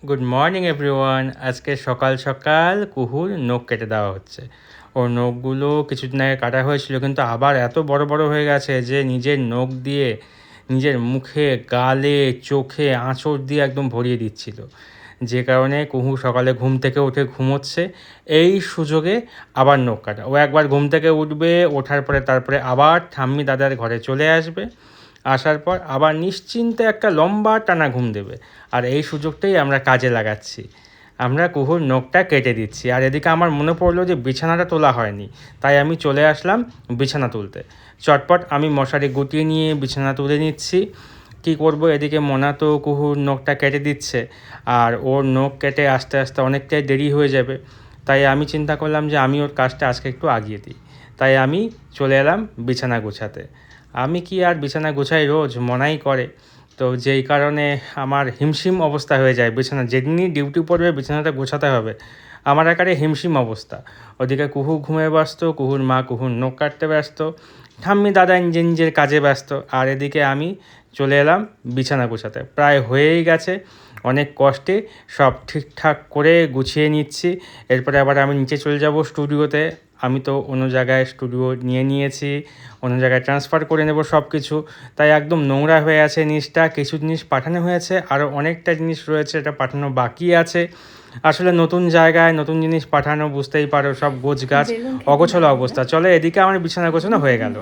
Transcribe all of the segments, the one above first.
Good morning everyone. আজকে সকাল সকাল কুহুর নখ কেটে দেওয়া হচ্ছে। ওর নখগুলো কিছুদিন আগে কাটা হয়েছিল, কিন্তু আবার এত বড় বড় হয়ে গেছে যে নিজের নখ দিয়ে নিজের মুখে, গালে, চোখে আঁচড় দিয়ে একদম ভরিয়ে দিচ্ছিল। যে কারণে কুহু সকালে ঘুম থেকে উঠে ঘুমোচ্ছে এই সুযোগে আবার নখ কাটা। ও একবার ঘুম থেকে উঠবে, ওঠার পরে তারপরে আবার ঠাম্মি দাদার ঘরে চলে আসবে, আসার পর আবার নিশ্চিন্তে একটা লম্বা টানা ঘুম দেবে। আর এই সুযোগটাই আমরা কাজে লাগাচ্ছি, আমরা কুহুর নখটা কেটে দিচ্ছি। আর এদিকে আমার মনে পড়লো যে বিছানাটা তোলা হয়নি, তাই আমি চলে আসলাম বিছানা তুলতে। চটপট আমি মশারি গুটিয়ে নিয়ে বিছানা তুলে নিচ্ছি। কী করব, এদিকে মোনা তো কুহুর নখটা কেটে দিচ্ছে, আর ওর নখ কেটে আস্তে আস্তে অনেকটাই দেরি হয়ে যাবে। তাই আমি চিন্তা করলাম যে আমি ওর কাজটা আজকে একটু আগিয়ে দিই। তাই আমি চলে এলাম বিছানা গোছাতে। আমি কি আর বিছানা গোছাই, রোজ মনাই করে, তো যেই কারণে আমার হিমশিম অবস্থা হয়ে যায়। বিছানা যেদিনই ডিউটি পড়বে বিছানাটা গোছাতে হবে, আমার একারে হিমশিম অবস্থা। ওদিকে কুহু ঘুমে ব্যস্ত, কুহুর মা কুহুর নখ কাটতে ব্যস্ত, ঠাম্মি দাদা নিজের নিজের কাজে ব্যস্ত, আর এদিকে আমি চলে এলাম বিছানা গোছাতে। প্রায় হয়েই গেছে, অনেক কষ্টে সব ঠিকঠাক করে গুছিয়ে নিচ্ছি। এরপরে আবার আমি নিচে চলে যাব স্টুডিওতে। আমি তো অন্য জায়গায় স্টুডিও নিয়ে নিয়েছি, অন্য জায়গায় ট্রান্সফার করে নেব সব কিছু। তাই একদম নোংরা হয়ে আছে নিচটা। কিছু জিনিস পাঠানো হয়েছে, আরও অনেকটা জিনিস রয়েছে এটা পাঠানো বাকি আছে। আসলে নতুন জায়গায় নতুন জিনিস পাঠানো, বুঝতেই পারো, সব গোছগাছ অগোছালো অবস্থা। চলে এদিকে আমার বিছানা গোছানো হয়ে গেল।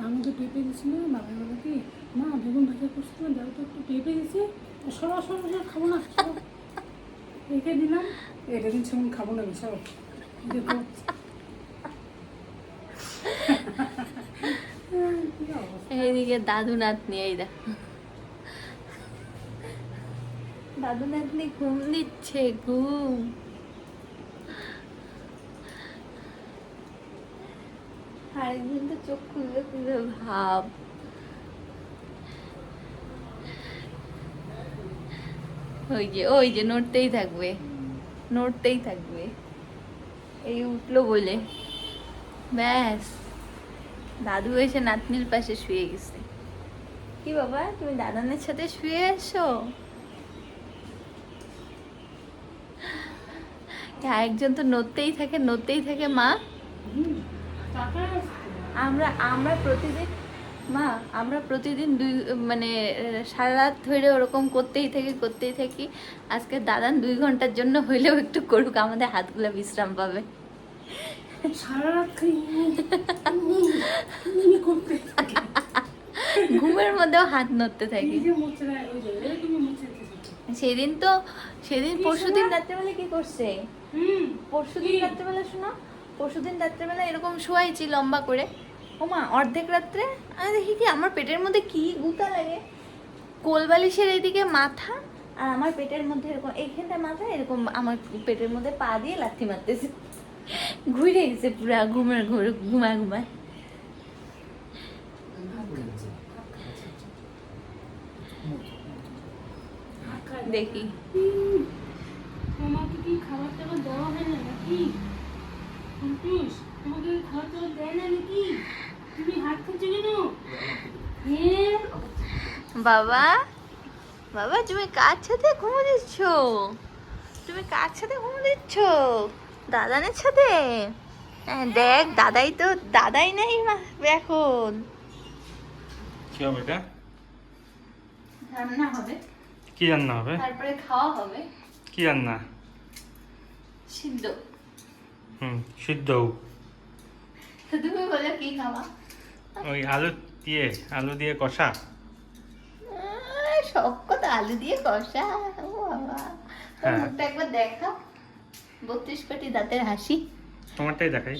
আমাকে পেঁপে দিছিল, বাবা বলে কি মা বেগুন ভাজা করছিল, দাও তো একটু পেঁপে দিছে, সরাসরি খাবো না, রেখে দিলাম। এটা দিন সেমন খাবো না, বিশাল দেখো এইদিকে দাদু নাতনি, এই দেখ দাদু নাতনি ঘুম দিচ্ছে, ঘুম। আরেকদিন তো চোখ খুলবে খুলবে ভাব। ওই যে নড়তেই থাকবে, নড়তেই থাকবে। এই উঠলো বলে ব্যাস, দাদু এসে নাতনির পাশে শুয়ে গেছে। কি বাবা, তুমি দাদানের সাথে শুয়ে এসো? একজন তো নড়তেই থাকে, নড়তেই থাকে। মা, আমরা প্রতিদিন, মা আমরা প্রতিদিন মানে সারা রাত ধরে ওরকম করতেই থাকি। আজকে দাদান 2 ঘন্টার জন্য হইলেও একটু করুক, আমাদের হাতগুলো বিশ্রাম পাবে। সারা রাত ঘুমের মধ্যেও হাত নড়তে থাকি। সেদিন পরশুদিন রাত্রেবেলা কি করছে? পরশুদিন রাত্রেবেলা শোনো, পরশুদিন রাত্রেবেলা এরকম শোয়াইছি লম্বা করে। ওমা অর্ধেক রাত্রে আমি দেখি কি আমার পেটের মধ্যে কি গুতা লাগে, কোলবালিশের এইদিকে মাথা আর আমার পেটের মধ্যে এরকম, এইখানটা মাথা এরকম আমার পেটের মধ্যে পা দিয়ে লাথি মারতেছে। ঘুরে গেছে পুরা ঘুমের ঘরে, ঘুমায়। দেখি তোমাকে কি খাবার টাবার দেওয়া হয় না নাকি? সন্তোষ, তোমাকে খাবার টাবার দেয় না নাকি? তুমি হাত খুঁজে কেন? বাবা, বাবা তুমি কার সাথে ঘুমো দিচ্ছ? তুমি কার সাথে ঘুমো দিচ্ছ? দাদানের সাথে? হ্যাঁ দেখ, দাদাই নাই এখন। কি হবে এটা? রান্না হবে। কি রান্না হবে? তারপরে খাওয়া হবে। কি রান্না? সিদ্ধ। সিদ্ধ। তো তুমি বলো কি খাওয়া? ওই আলু দিয়ে কষা। সব কথা আলু দিয়ে কষা। ও বাবা, হ্যাঁ। মুখটা একবার দেখা, 32 কোটি দাঁতের হাসি। তোমারটাই দেখাই।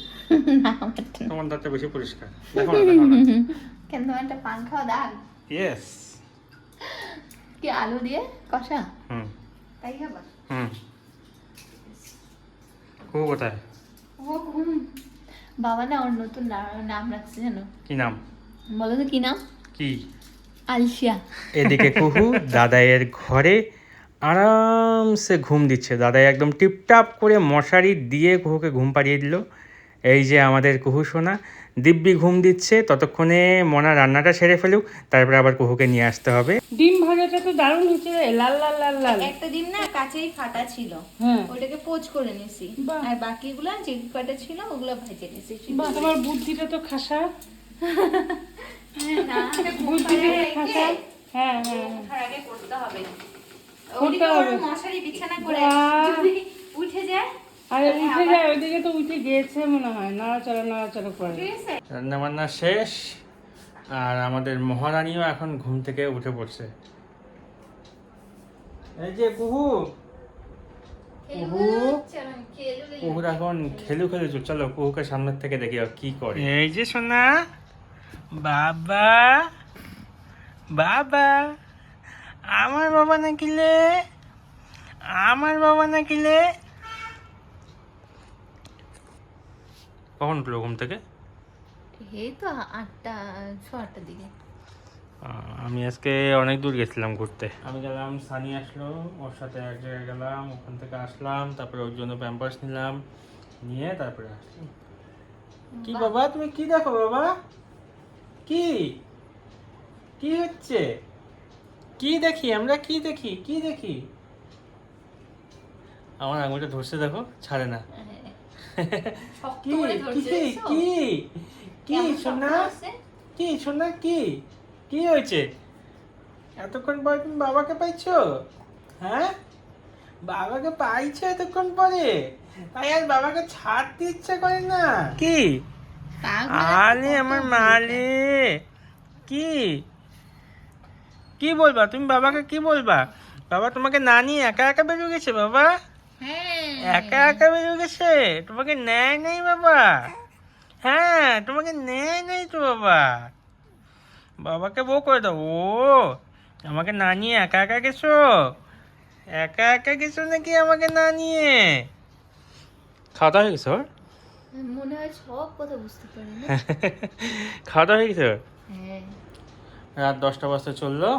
না, আমারটা না। তোমার দাঁতটা বেশি পরিষ্কার। দেখো না, দেখো না। কেন, তোমার একটা পান খাওয়া দাগ? ইয়েস। কি আলু দিয়ে কষা? হুম তাই খাবার? হুম। কুহু কোথায়? ও ঘুম। বাবা না ওর নতুন নাম রাখছে জানো? কি নাম? বলো তো কি নাম? কি? আলসিয়া। এদিকে কুহু দাদাইয়ের ঘরে আরামসে ঘুম দিচ্ছে। দাদাই একদম টিপটাপ করে মশারি দিয়ে কুহুকে ঘুম পাড়িয়ে দিল। এই যে আমাদের কুহু সোনা দিব্যি ঘুম দিচ্ছে, ততক্ষণে মনা রান্নাটা সেরে ফেলুক, তারপরে আবার কুহুকে নিয়ে আসতে হবে। ডিম ভাজাটা তো দারুণ হয়েছে রে, লাল লাল লাল লাল। একটা ডিম না কাঁচেই ফাটা ছিল, হ্যাঁ ওইটাকে পোচ করে নিছি, বাহ। আর বাকিগুলো যে কাটা ছিল ওগুলো ভেজে নিছি। বাহ, তোমার বুদ্ধিটা তো খাসা, না, বুদ্ধিটা তো খাসা। হ্যাঁ হ্যাঁ ওঠার আগে করতে হবে। করতে ওদিকে হবে। ওর মশারি বিছানা করে বাহ। যদি উঠে যায়, আর উঠে যায়, ওইদিকে তো উঠে গিয়েছে মনে হয়, নাড়াচাড়া করে। ঠিক আছে? রান্না বান্না শেষ, আর আমাদের মহারানীও এখন ঘুম থেকে উঠে পড়ছে। এই যে কুহু, কুহুর এখন খেলু খেলু, চলো কুহুকে সামনের থেকে দেখি আর কি করে। এই যে সোনা, বাবা বাবা, আমার বাবা নাকিলে, আমার বাবা নাকিলে। কখন উঠলো ঘুম থেকে? এই তো 8টা 6টার দিকে। আমি আজকে অনেক দূর গেছিলাম ঘুরতে। আমি গেলাম, সানি আসলো, ওর সাথে এক জায়গায় গেলাম, ওখান থেকে আসলাম, তারপরে ওর জন্য প্যাম্পার্স নিলাম, নিয়ে তারপরে আসলাম। কি বাবা, তুমি কি দেখো বাবা? কি কি হচ্ছে? কি দেখি আমরা, কি দেখি, কি দেখি? আমার আঙুলটা ধরছে, দেখো, ছাড়ে না। শক্ত কি করে ধরছে, কি দেখছো? কি কি কেমন শক্ত সোনা, আছে? কি সোনা, কি কি হয়েছে? এতক্ষণ পরে তুমি বাবাকে পাইছো? হ্যাঁ, বাবাকে পাইছো এতক্ষণ পরে, তাই আর বাবাকে ছাড়তে ইচ্ছা করে না কি? পাগুলো আলে কত আমার বড়। মালে, কি কি বলবা তুমি বাবাকে, কি বলবা? বাবা তোমাকে না নিয়ে একা একা বেরিয়ে গেছে বাবা, হ্যাঁ একা একা বেরিয়ে গেছে, তোমাকে নেয় নেই বাবা? হ্যাঁ, তোমাকে নেয় নেই তো বাবা, বাবাকে বউ করে দাও। ও, আমাকে না নিয়ে একা একা গেছো, একা একা গেছো নাকি আমাকে না নিয়ে? খাওয়া দাওয়া হয়ে গেছে ওর? মনে হয় সব কথা বুঝতে পারি না। খাওয়া দাওয়া হয়ে গেছে ওর? হ্যাঁ রাত 10টা বাজতে চললো,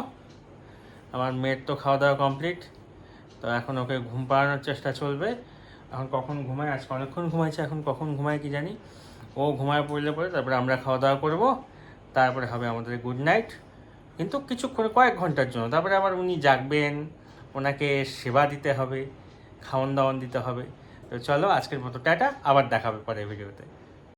আমার মেয়ের তো খাওয়া দাওয়া কমপ্লিট, তো এখন ওকে ঘুম পাড়ানোর চেষ্টা চলবে। এখন কখন ঘুমায়, আজকে অনেকক্ষণ ঘুমাইছে, এখন কখন ঘুমায় কি জানি। ও ঘুমায় পড়লে পরে তারপরে আমরা খাওয়া দাওয়া করবো, তারপরে হবে আমাদের গুড নাইট, কিন্তু কিছুক্ষণ, কয়েক ঘন্টার জন্য, তারপরে আবার উনি জাগবেন, ওনাকে সেবা দিতে হবে, খাওয়ান দাওয়ান দিতে হবে। তো চলো আজকের মতো টাটা, আবার দেখাবে পরে ভিডিওতে।